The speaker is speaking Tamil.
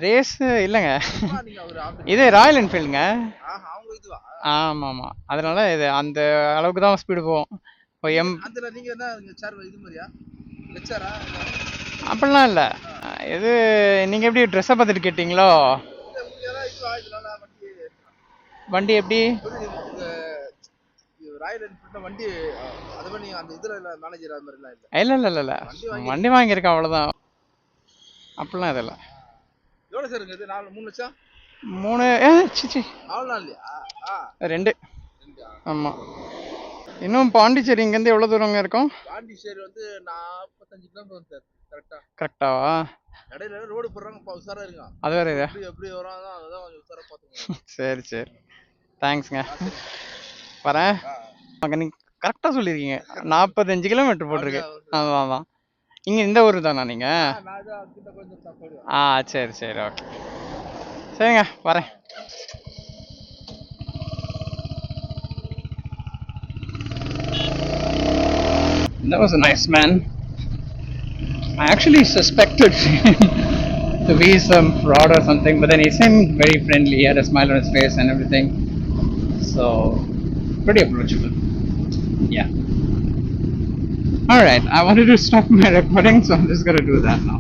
ரேஸ் இல்லைங்க. சும்மா நீங்க ஒரு இது ராயல் என்ஃபீல்டுங்க. அவங்க இதுவா? ஆமாம் ஆமாம், அதனால இது அந்த அளவுக்கு தான் ஸ்பீடு போகும். இப்போ அதுல நீங்க என்ன சார் இது மாதிரியா லெக்சரா? அப்படிலாம் இல்லை. இது நீங்கள் எப்படி ட்ரெஸ்ஸை பார்த்துட்டு கேட்டிங்களோ? இதனால வண்டி வண்டி எப்படி உங்க ராயல் என்ஃபீல்ட்ல வண்டி அது மாதிரி நீங்க அந்த இதுல மேனேஜர் அது மாதிரிலாம் இல்ல? இல்லை இல்லை இல்லை இல்லை, வண்டி வாங்கியிருக்கேன் அவ்வளோதான். அப்படிலாம் இது இல்லை. எவ்வளவு சார் இருக்குது? 3 லட்சம் 3 சிச்சி 4 நாள்லையா? 2. ஆமாம். இன்னும் பாண்டிச்சேரி இங்கேருந்து எவ்வளோ தூரங்க இருக்கும்? பாண்டிச்சேரி வந்து 45 கிலோமீட்டர் வரும் சார். கரெக்டா? கரெக்டாவா? இடையில ரோடு போடுறாங்க, உசாரா இருங்க. அது வேற இதா? எப்படி வராங்க அதான் கொஞ்சம் உசாரா பார்த்துக்கோங்க. சரி சரி, தேங்க்ஸ்ங்க. வரேன். நீங்கள் கரெக்டாக சொல்லியிருக்கீங்க, 45 கிலோமீட்டர் போட்டிருக்கு. ஆமாம் ஆமாம். இங்கே இந்த ஊர் தானா நீங்கள்? நான் இதான் கிட்ட கொஞ்சம் போயிடுவேன். சரி சரி, ஓகே. சரிங்க, வரேன். That was a nice man. I actually suspected to be some fraud or something, but then he seemed very friendly. He had a smile on his face and everything. So, pretty approachable. Yeah. Alright, I wanted to stop my recording, so I'm just gonna do that now.